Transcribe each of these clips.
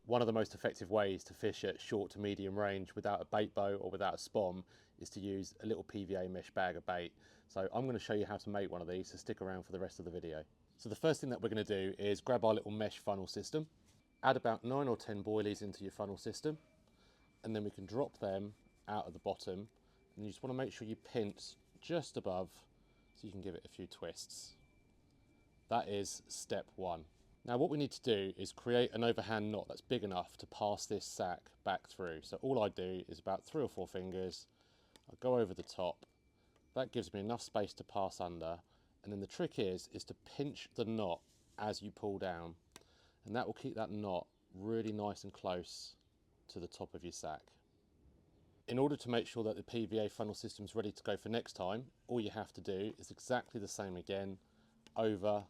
One of the most effective ways to fish at short to medium range without a bait boat or without a spom is to use a little PVA mesh bag of bait. So I'm going to show you how to make one of these, so stick around for the rest of the video. So the first thing that we're going to do is grab our little mesh funnel system, add about 9 or 10 boilies into your funnel system, and then we can drop them out of the bottom, and you just want to make sure you pinch just above so you can give it a few twists. That is step one. Now what we need to do is create an overhand knot that's big enough to pass this sack back through. So all I do is about 3 or 4 fingers, I go over the top, that gives me enough space to pass under, and then the trick is to pinch the knot as you pull down, and that will keep that knot really nice and close to the top of your sack. In order to make sure that the PVA funnel system is ready to go for next time, all you have to do is exactly the same again, over,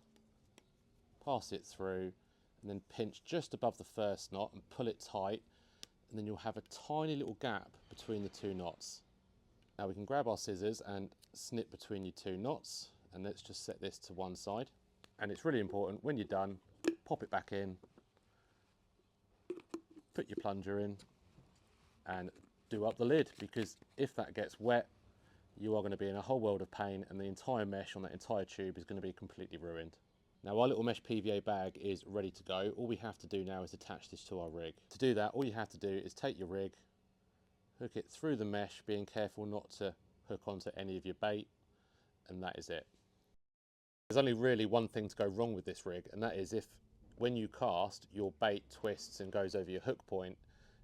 pass it through, and then pinch just above the first knot and pull it tight, and then you'll have a tiny little gap between the 2 knots. Now we can grab our scissors and snip between your 2 knots, and let's just set this to one side. And it's really important, when you're done, pop it back in, put your plunger in, and do up the lid, because if that gets wet, you are going to be in a whole world of pain, and the entire mesh on that entire tube is going to be completely ruined. Now our little mesh PVA bag is ready to go. All we have to do now is attach this to our rig. To do that, all you have to do is take your rig, hook it through the mesh, being careful not to hook onto any of your bait, and that is it. There's only really one thing to go wrong with this rig, and that is if when you cast, your bait twists and goes over your hook point.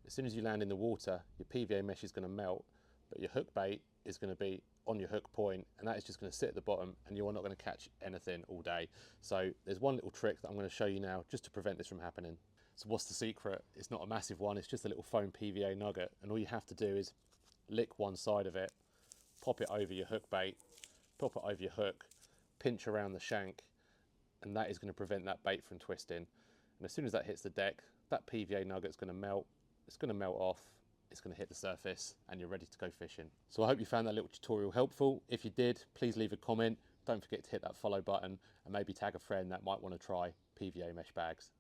As soon as you land in the water, your PVA mesh is going to melt, but your hook bait is going to be on your hook point, and that is just going to sit at the bottom, and you are not going to catch anything all day. So there's one little trick that I'm going to show you now just to prevent this from happening. So what's the secret? It's not a massive one, it's just a little foam PVA nugget, and all you have to do is lick one side of it, pop it over your hook bait, pop it over your hook, pinch around the shank, and that is going to prevent that bait from twisting. And as soon as that hits the deck, that PVA nugget's going to melt, it's going to melt off, it's going to hit the surface, and you're ready to go fishing. So I hope you found that little tutorial helpful. If you did, please leave a comment. Don't forget to hit that follow button and maybe tag a friend that might want to try PVA mesh bags.